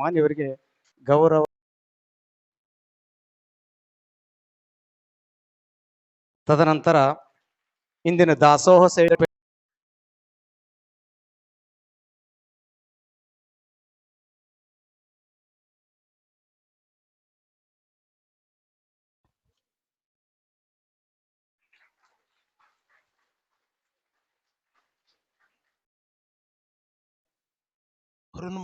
ಮಾನ್ಯವರಿಗೆ ಗೌರವ. ತದನಂತರ ಇಂದಿನ ದಾಸೋಹ ಸೇವೆ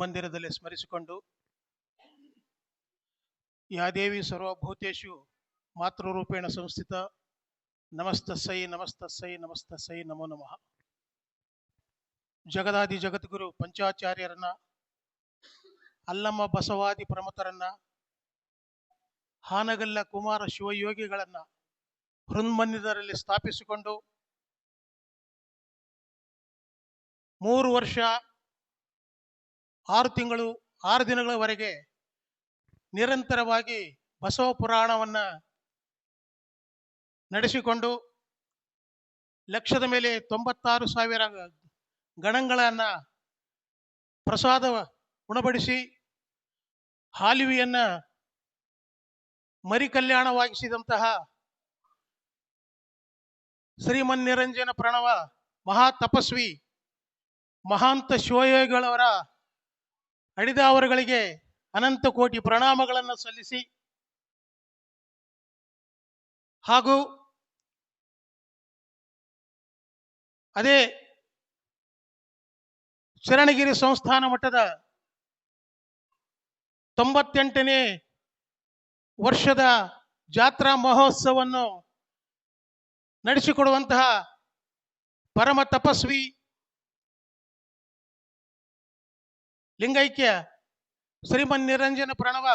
ಮಂದಿರದಲ್ಲಿ ಸ್ಮರಿಸಿಕೊಂಡು, ಯಾ ದೇವಿ ಸರ್ವಭೂತೇಷು ಮಾತೃರೂಪೇಣ ಸಂಸ್ಥಿತ, ನಮಸ್ತಸ್ಸೈ ನಮಸ್ತಸ್ಸೈ ನಮಸ್ತಸ್ಸೈ ನಮೋ ನಮಃ. ಜಗದಾದಿ ಜಗದ್ಗುರು ಪಂಚಾಚಾರ್ಯರನ್ನ, ಅಲ್ಲಮ್ಮ ಬಸವಾದಿ ಪ್ರಮುಖರನ್ನ, ಹಾನಗಲ್ಲ ಕುಮಾರ ಶಿವಯೋಗಿಗಳನ್ನ ಹೃನ್ಮಂದಿರದಲ್ಲಿ ಸ್ಥಾಪಿಸಿಕೊಂಡು 3 ವರ್ಷ 6 ತಿಂಗಳು 6 ದಿನಗಳವರೆಗೆ ನಿರಂತರವಾಗಿ ಬಸವ ಪುರಾಣವನ್ನ ನಡೆಸಿಕೊಂಡು ಲಕ್ಷದ ಮೇಲೆ 96,000 ಗಣಗಳನ್ನ ಪ್ರಸಾದ ಉಣಬಡಿಸಿ ಹಾಲಿವಿಯನ್ನ ಮರಿ ಕಲ್ಯಾಣವಾಗಿಸಿದಂತಹ ಶ್ರೀಮನ್ನಿರಂಜನ ಪ್ರಣವ ಮಹಾ ತಪಸ್ವಿ ಮಹಾಂತ ಶಿವಯೋಗಿಗಳವರ ಅಡಿದಾವರುಗಳಿಗೆ ಅನಂತ ಕೋಟಿ ಪ್ರಣಾಮಗಳನ್ನು ಸಲ್ಲಿಸಿ, ಹಾಗೂ ಅದೇ ಶರಣಗಿರಿ ಸಂಸ್ಥಾನ ಮಟ್ಟದ 98ನೇ ವರ್ಷದ ಜಾತ್ರಾ ಮಹೋತ್ಸವವನ್ನು ನಡೆಸಿಕೊಡುವಂತಹ ಪರಮ ತಪಸ್ವಿ ಲಿಂಗೈಕ್ಯ ಶ್ರೀಮನ್ನಿರಂಜನ ಪ್ರಣವ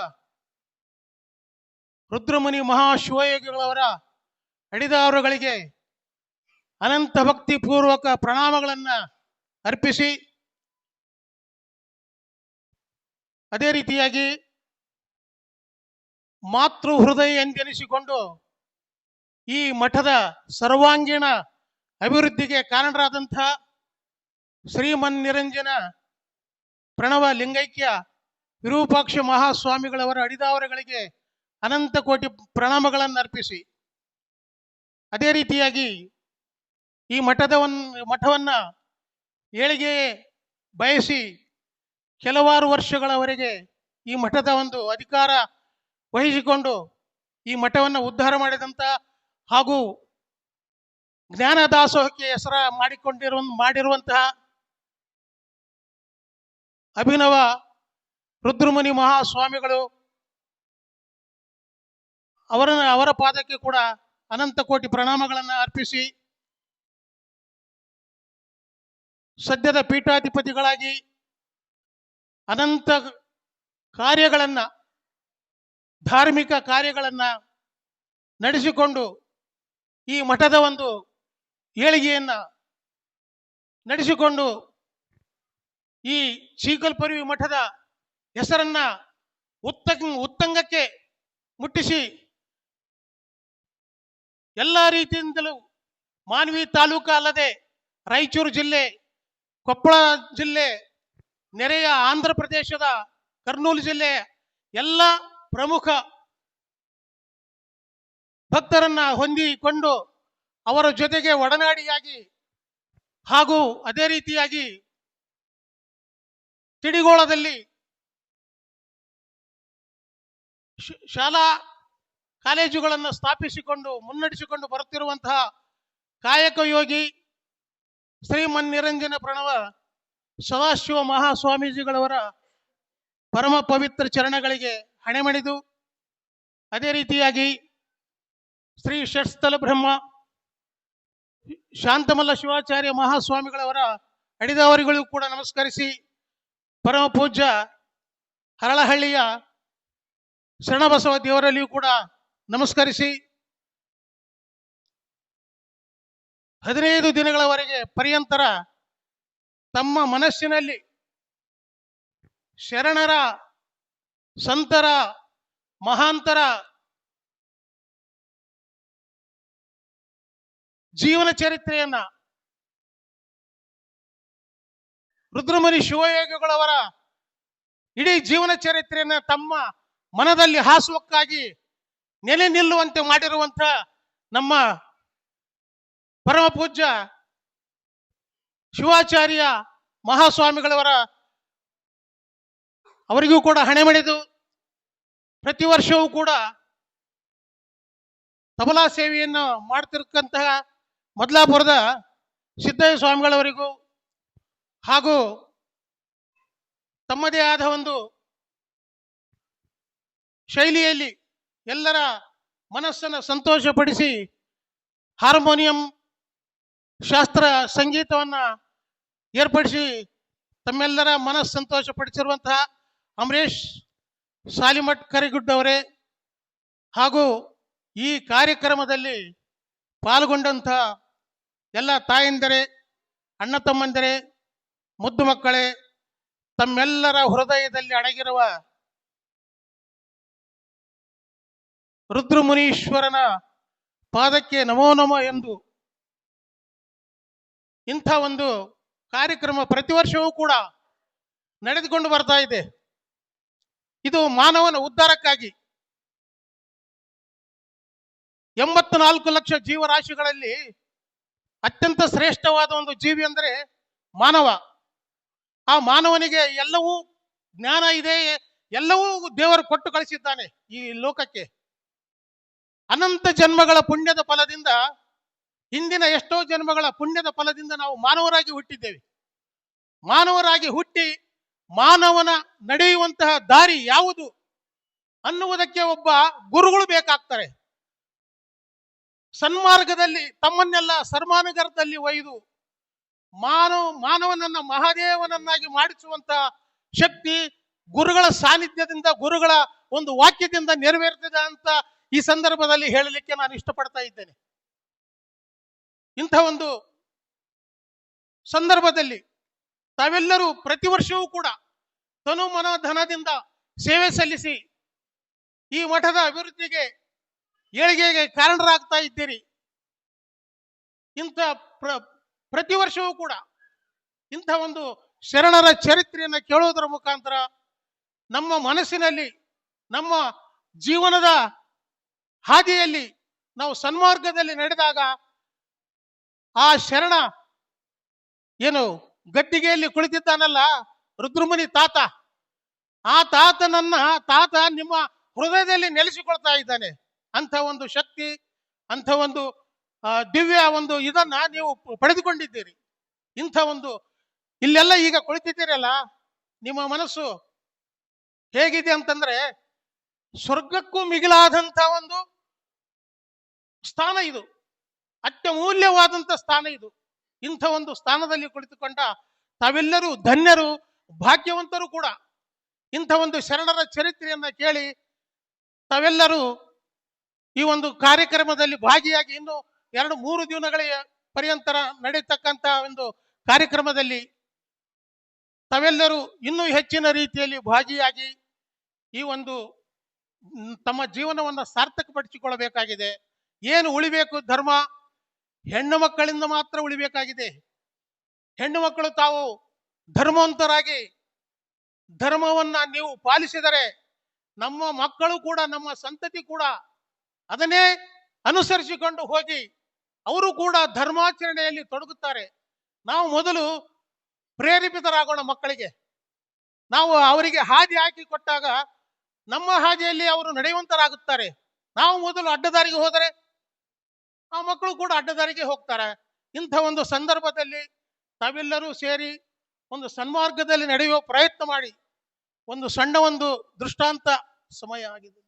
ರುದ್ರಮುನಿ ಮಹಾಶಿವಯೋಗಿಗಳವರ ಅಡಿದಾವರುಗಳಿಗೆ ಅನಂತ ಭಕ್ತಿಪೂರ್ವಕ ಪ್ರಣಾಮಗಳನ್ನು ಅರ್ಪಿಸಿ, ಅದೇ ರೀತಿಯಾಗಿ ಮಾತೃ ಹೃದಯ ಎಂದೆನಿಸಿಕೊಂಡು ಈ ಮಠದ ಸರ್ವಾಂಗೀಣ ಅಭಿವೃದ್ಧಿಗೆ ಕಾರಣರಾದಂಥ ಶ್ರೀಮನ್ನಿರಂಜನ ಪ್ರಣವ ಲಿಂಗೈಕ್ಯ ವಿರೂಪಾಕ್ಷ ಮಹಾಸ್ವಾಮಿಗಳವರ ಅಡಿದಾವರುಗಳಿಗೆ ಅನಂತ ಕೋಟಿ ಪ್ರಣಾಮಗಳನ್ನು ಅರ್ಪಿಸಿ, ಅದೇ ರೀತಿಯಾಗಿ ಈ ಮಠವನ್ನ ಏಳಿಗೆ ಬಯಸಿ ಕೆಲವಾರು ವರ್ಷಗಳವರೆಗೆ ಈ ಮಠದ ಒಂದು ಅಧಿಕಾರ ವಹಿಸಿಕೊಂಡು ಈ ಮಠವನ್ನು ಉದ್ಧಾರ ಮಾಡಿದಂಥ ಹಾಗೂ ಜ್ಞಾನ ದಾಸೋಹಕ್ಕೆ ಹೆಸರ ಮಾಡಿರುವಂತಹ ಅಭಿನವ ರುದ್ರಮುನಿ ಮಹಾಸ್ವಾಮಿಗಳು ಅವರ ಪಾದಕ್ಕೆ ಕೂಡ ಅನಂತ ಕೋಟಿ ಪ್ರಣಾಮಗಳನ್ನು ಅರ್ಪಿಸಿ, ಸದ್ಯದ ಪೀಠಾಧಿಪತಿಗಳಾಗಿ ಅನಂತ ಕಾರ್ಯಗಳನ್ನು, ಧಾರ್ಮಿಕ ಕಾರ್ಯಗಳನ್ನು ನಡೆಸಿಕೊಂಡು ಈ ಮಠದ ಒಂದು ಏಳಿಗೆಯನ್ನು ನಡೆಸಿಕೊಂಡು ಈ ಚೀಕಲ್ಪರ್ವಿ ಮಠದ ಹೆಸರನ್ನ ಉತ್ತಂಗಕ್ಕೆ ಮುಟ್ಟಿಸಿ ಎಲ್ಲ ರೀತಿಯಿಂದಲೂ ಮಾನ್ವಿ ತಾಲೂಕು ಅಲ್ಲದೆ ರಾಯಚೂರು ಜಿಲ್ಲೆ, ಕೊಪ್ಪಳ ಜಿಲ್ಲೆ, ನೆರೆಯ ಆಂಧ್ರ ಪ್ರದೇಶದ ಕರ್ನೂಲು ಜಿಲ್ಲೆ ಎಲ್ಲ ಪ್ರಮುಖ ಭಕ್ತರನ್ನ ಹೊಂದಿಕೊಂಡು ಅವರ ಜೊತೆಗೆ ಒಡನಾಡಿಯಾಗಿ, ಹಾಗೂ ಅದೇ ರೀತಿಯಾಗಿ ತಿಡಿಗೋಳದಲ್ಲಿ ಶಾಲಾ ಕಾಲೇಜುಗಳನ್ನು ಸ್ಥಾಪಿಸಿಕೊಂಡು ಮುನ್ನಡೆಸಿಕೊಂಡು ಬರುತ್ತಿರುವಂತಹ ಕಾಯಕ ಯೋಗಿ ಶ್ರೀಮನ್ನಿರಂಜನ ಪ್ರಣವ ಸದಾಶಿವ ಮಹಾಸ್ವಾಮೀಜಿಗಳವರ ಪರಮ ಪವಿತ್ರ ಚರಣಗಳಿಗೆ ಹಣೆಮಣಿದು, ಅದೇ ರೀತಿಯಾಗಿ ಶ್ರೀ ಷಟ್ಸ್ಥಲ ಬ್ರಹ್ಮ ಶಾಂತಮಲ್ಲ ಶಿವಾಚಾರ್ಯ ಮಹಾಸ್ವಾಮಿಗಳವರ ಅಡಿದಾವರಿಗಳು ಕೂಡ ನಮಸ್ಕರಿಸಿ, ಪರಮ ಪೂಜ್ಯ ಹರಳಹಳ್ಳಿಯ ಶರಣಬಸವ ದೇವರಲ್ಲಿಯೂ ಕೂಡ ನಮಸ್ಕರಿಸಿ, 15 ದಿನಗಳವರೆಗೆ ಪರ್ಯಂತರ ತಮ್ಮ ಮನಸ್ಸಿನಲ್ಲಿ ಶರಣರ, ಸಂತರ, ಮಹಾಂತರ ಜೀವನ ಚರಿತ್ರೆಯನ್ನ, ರುದ್ರಮುನಿ ಶಿವಯೋಗಿಗಳವರ ಇಡೀ ಜೀವನ ಚರಿತ್ರೆಯನ್ನ ತಮ್ಮ ಮನದಲ್ಲಿ ಹಾಸುವಕ್ಕಾಗಿ ನೆಲೆ ನಿಲ್ಲುವಂತೆ ಮಾಡಿರುವಂತ ನಮ್ಮ ಪರಮ ಪೂಜ್ಯ ಶಿವಾಚಾರ್ಯ ಮಹಾಸ್ವಾಮಿಗಳವರ ಅವರಿಗೂ ಕೂಡ ಹಣೆ ಮಣಿದು ಪ್ರತಿ ವರ್ಷವೂ ಕೂಡ ತಬಲಾ ಸೇವೆಯನ್ನು ಮಾಡ್ತಿರ್ತಕ್ಕಂತಹ ಮೊದಲಾಪುರದ ಸಿದ್ದಯ್ಯ ಸ್ವಾಮಿಗಳವರಿಗೂ ಹಾಗೂ ತಮ್ಮದೇ ಆದ ಒಂದು ಶೈಲಿಯಲ್ಲಿ ಎಲ್ಲರ ಮನಸ್ಸನ್ನು ಸಂತೋಷಪಡಿಸಿ ಹಾರ್ಮೋನಿಯಂ ಶಾಸ್ತ್ರ ಸಂಗೀತವನ್ನ ಏರ್ಪಡಿಸಿ ತಮ್ಮೆಲ್ಲರ ಮನಸ್ಸು ಸಂತೋಷಪಡಿಸಿರುವಂತಹ ಅಮರೇಶ್ ಸಾಲಿಮಠ್ ಕರಿಗುಡ್ಡ ಅವರೇ ಹಾಗೂ ಈ ಕಾರ್ಯಕ್ರಮದಲ್ಲಿ ಪಾಲ್ಗೊಂಡಂತಹ ಎಲ್ಲ ತಾಯಂದಿರೇ, ಅಣ್ಣ ತಮ್ಮಂದಿರೇ, ಮುದ್ದು ಮಕ್ಕಳೇ, ತಮ್ಮೆಲ್ಲರ ಹೃದಯದಲ್ಲಿ ಅಡಗಿರುವ ರುದ್ರಮುನೀಶ್ವರನ ಪಾದಕ್ಕೆ ನಮೋ ನಮೋ ಎಂದು ಇಂಥ ಒಂದು ಕಾರ್ಯಕ್ರಮ ಪ್ರತಿ ವರ್ಷವೂ ಕೂಡ ನಡೆದುಕೊಂಡು ಬರ್ತಾ ಇದೆ. ಇದು ಮಾನವನ ಉದ್ಧಾರಕ್ಕಾಗಿ 84 ಲಕ್ಷ ಜೀವರಾಶಿಗಳಲ್ಲಿ ಅತ್ಯಂತ ಶ್ರೇಷ್ಠವಾದ ಒಂದು ಜೀವಿ ಅಂದರೆ ಮಾನವ. ಆ ಮಾನವನಿಗೆ ಎಲ್ಲವೂ ಜ್ಞಾನ ಇದೆ, ಎಲ್ಲವೂ ದೇವರು ಕೊಟ್ಟು ಕಳಿಸಿದ್ದಾನೆ ಈ ಲೋಕಕ್ಕೆ. ಅನಂತ ಜನ್ಮಗಳ ಪುಣ್ಯದ ಫಲದಿಂದ, ಹಿಂದಿನ ಎಷ್ಟೋ ಜನ್ಮಗಳ ಪುಣ್ಯದ ಫಲದಿಂದ ನಾವು ಮಾನವರಾಗಿ ಹುಟ್ಟಿದ್ದೇವೆ. ಮಾನವರಾಗಿ ಹುಟ್ಟಿ ಮಾನವನ ನಡೆಯುವಂತಹ ದಾರಿ ಯಾವುದು ಅನ್ನುವುದಕ್ಕೆ ಒಬ್ಬ ಗುರುಗಳು ಬೇಕಾಗ್ತಾರೆ. ಸನ್ಮಾರ್ಗದಲ್ಲಿ ತಮ್ಮನ್ನೆಲ್ಲ ಸನ್ಮಾರ್ಗದಲ್ಲಿ ಒಯ್ದು ಮಾನವನನ್ನ ಮಹಾದೇವನನ್ನಾಗಿ ಮಾಡಿಸುವಂತಹ ಶಕ್ತಿ ಗುರುಗಳ ಸಾನ್ನಿಧ್ಯದಿಂದ, ಗುರುಗಳ ಒಂದು ವಾಕ್ಯದಿಂದ ನೆರವೇರ್ತದೆ ಅಂತ ಈ ಸಂದರ್ಭದಲ್ಲಿ ಹೇಳಲಿಕ್ಕೆ ನಾನು ಇಷ್ಟಪಡ್ತಾ ಇದ್ದೇನೆ. ಇಂಥ ಒಂದು ಸಂದರ್ಭದಲ್ಲಿ ತಾವೆಲ್ಲರೂ ಪ್ರತಿ ವರ್ಷವೂ ಕೂಡ ತನು ಮನ ಧನದಿಂದ ಸೇವೆ ಸಲ್ಲಿಸಿ ಈ ಮಠದ ಅಭಿವೃದ್ಧಿಗೆ, ಏಳಿಗೆಗೆ ಕಾರಣರಾಗ್ತಾ ಇದ್ದೀರಿ. ಇಂಥ ಪ್ರತಿ ವರ್ಷವೂ ಕೂಡ ಇಂಥ ಒಂದು ಶರಣರ ಚರಿತ್ರೆಯನ್ನು ಕೇಳೋದರ ಮುಖಾಂತರ ನಮ್ಮ ಮನಸ್ಸಿನಲ್ಲಿ, ನಮ್ಮ ಜೀವನದ ಹಾದಿಯಲ್ಲಿ ನಾವು ಸನ್ಮಾರ್ಗದಲ್ಲಿ ನಡೆದಾಗ ಆ ಶರಣ ಏನು ಗದ್ದಿಗೆಯಲ್ಲಿ ಕುಳಿತಿದ್ದಾನಲ್ಲ ರುದ್ರಮುನಿ ತಾತ, ಆ ತಾತ ನಿಮ್ಮ ಹೃದಯದಲ್ಲಿ ನೆಲೆಸಿಕೊಳ್ತಾ ಇದ್ದಾನೆ. ಅಂಥ ಒಂದು ಶಕ್ತಿ, ಅಂಥ ಒಂದು ದಿವ್ಯ ಒಂದು ಇದನ್ನ ನೀವು ಪಡೆದುಕೊಂಡಿದ್ದೀರಿ. ಇಂಥ ಒಂದು ಇಲ್ಲೆಲ್ಲ ಈಗ ಕುಳಿತಿದ್ದೀರಲ್ಲ, ನಿಮ್ಮ ಮನಸ್ಸು ಹೇಗಿದೆ ಅಂತಂದ್ರೆ ಸ್ವರ್ಗಕ್ಕೂ ಮಿಗಿಲಾದಂಥ ಒಂದು ಸ್ಥಾನ ಇದು, ಅತ್ಯಮೂಲ್ಯವಾದಂಥ ಸ್ಥಾನ ಇದು. ಇಂಥ ಒಂದು ಸ್ಥಾನದಲ್ಲಿ ಕುಳಿತುಕೊಂಡ ತಾವೆಲ್ಲರೂ ಧನ್ಯರು, ಭಾಗ್ಯವಂತರು ಕೂಡ. ಇಂಥ ಒಂದು ಶರಣರ ಚರಿತ್ರೆಯನ್ನ ಕೇಳಿ ತಾವೆಲ್ಲರೂ ಈ ಒಂದು ಕಾರ್ಯಕ್ರಮದಲ್ಲಿ ಭಾಗಿಯಾಗಿ ಇನ್ನು 2-3 ದಿನಗಳ ಪರ್ಯಂತರ ನಡೆಯತಕ್ಕಂಥ ಒಂದು ಕಾರ್ಯಕ್ರಮದಲ್ಲಿ ತಾವೆಲ್ಲರೂ ಇನ್ನೂ ಹೆಚ್ಚಿನ ರೀತಿಯಲ್ಲಿ ಭಾಗಿಯಾಗಿ ಈ ಒಂದು ತಮ್ಮ ಜೀವನವನ್ನು ಸಾರ್ಥಕಪಡಿಸಿಕೊಳ್ಳಬೇಕಾಗಿದೆ. ಏನು ಉಳಿಬೇಕು ಧರ್ಮ? ಹೆಣ್ಣು ಮಕ್ಕಳಿಂದ ಮಾತ್ರ ಉಳಿಬೇಕಾಗಿದೆ. ಹೆಣ್ಣು ಮಕ್ಕಳು ತಾವು ಧರ್ಮವಂತರಾಗಿ ಧರ್ಮವನ್ನ ನೀವು ಪಾಲಿಸಿದರೆ ನಮ್ಮ ಮಕ್ಕಳು ಕೂಡ, ನಮ್ಮ ಸಂತತಿ ಕೂಡ ಅದನ್ನೇ ಅನುಸರಿಸಿಕೊಂಡು ಹೋಗಿ ಅವರು ಕೂಡ ಧರ್ಮಾಚರಣೆಯಲ್ಲಿ ತೊಡಗುತ್ತಾರೆ. ನಾವು ಮೊದಲು ಪ್ರೇರೇಪಿತರಾಗೋಣ. ಮಕ್ಕಳಿಗೆ ನಾವು ಅವರಿಗೆ ಹಾದಿ ಹಾಕಿ ಕೊಟ್ಟಾಗ ನಮ್ಮ ಹಾದಿಯಲ್ಲಿ ಅವರು ನಡೆಯುವಂತರಾಗುತ್ತಾರೆ. ನಾವು ಮೊದಲು ಅಡ್ಡದಾರಿಗೆ ಹೋದರೆ ಆ ಮಕ್ಕಳು ಕೂಡ ಅಡ್ಡದಾರಿಗೆ ಹೋಗ್ತಾರೆ. ಇಂಥ ಒಂದು ಸಂದರ್ಭದಲ್ಲಿ ತಾವೆಲ್ಲರೂ ಸೇರಿ ಒಂದು ಸನ್ಮಾರ್ಗದಲ್ಲಿ ನಡೆಯುವ ಪ್ರಯತ್ನ ಮಾಡಿ. ಒಂದು ಸಣ್ಣ ಒಂದು ದೃಷ್ಟಾಂತ ಸಮಯ ಆಗಿದೆ.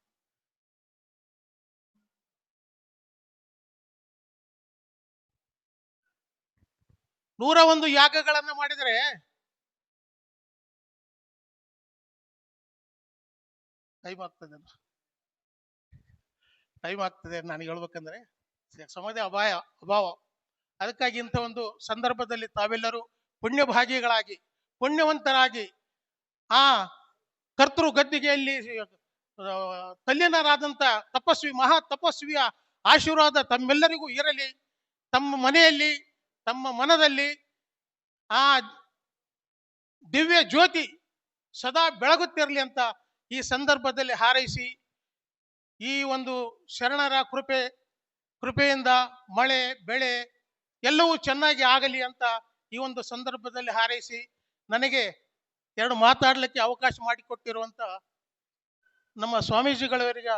ನೂರ 1 ಯಾಗಗಳನ್ನು ಮಾಡಿದರೆ ಟೈಮ್ ಆಗ್ತದೆ ನಾನು ಹೇಳ್ಬೇಕಂದ್ರೆ ಸಮಯದ ಅಭಾವ. ಅದಕ್ಕಾಗಿ ಇಂಥ ಒಂದು ಸಂದರ್ಭದಲ್ಲಿ ತಾವೆಲ್ಲರೂ ಪುಣ್ಯಭಾಗಿಗಳಾಗಿ, ಪುಣ್ಯವಂತರಾಗಿ ಆ ಕರ್ತೃ ಗದ್ದಿಗೆಯಲ್ಲಿ ತಲ್ಲೀನರಾದಂಥ ತಪಸ್ವಿ, ಮಹಾ ತಪಸ್ವಿಯ ಆಶೀರ್ವಾದ ತಮ್ಮೆಲ್ಲರಿಗೂ ಇರಲಿ. ತಮ್ಮ ಮನೆಯಲ್ಲಿ, ತಮ್ಮ ಮನದಲ್ಲಿ ಆ ದಿವ್ಯ ಜ್ಯೋತಿ ಸದಾ ಬೆಳಗುತ್ತಿರಲಿ ಅಂತ ಈ ಸಂದರ್ಭದಲ್ಲಿ ಹಾರೈಸಿ, ಈ ಒಂದು ಶರಣರ ಕೃಪೆಯಿಂದ ಮಳೆ ಬೆಳೆ ಎಲ್ಲವೂ ಚೆನ್ನಾಗಿ ಆಗಲಿ ಅಂತ ಈ ಒಂದು ಸಂದರ್ಭದಲ್ಲಿ ಹಾರೈಸಿ, ನನಗೆ ಎರಡು ಮಾತಾಡಲಿಕ್ಕೆ ಅವಕಾಶ ಮಾಡಿಕೊಟ್ಟಿರುವಂತ ನಮ್ಮ ಸ್ವಾಮೀಜಿಗಳವರಿಗೆ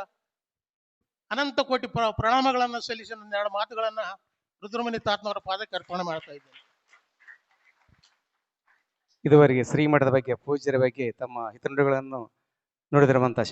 ಅನಂತ ಕೋಟಿ ಪ್ರಣಾಮಗಳನ್ನು ಸಲ್ಲಿಸಿ ನನ್ನ ಎರಡು ಮಾತುಗಳನ್ನ ರುದ್ರಮುನಿ ತಾತನವರ ಪಾದಕ್ಕೆ ಅರ್ಪಣೆ ಮಾಡ್ತಾ ಇದ್ದೇನೆ. ಇದುವರೆಗೆ ಶ್ರೀಮಠದ ಬಗ್ಗೆ, ಪೂಜ್ಯರ ಬಗ್ಗೆ ತಮ್ಮ ಹಿತನುಡಿಗಳನ್ನು ನುಡಿದಿರುವಂತಹ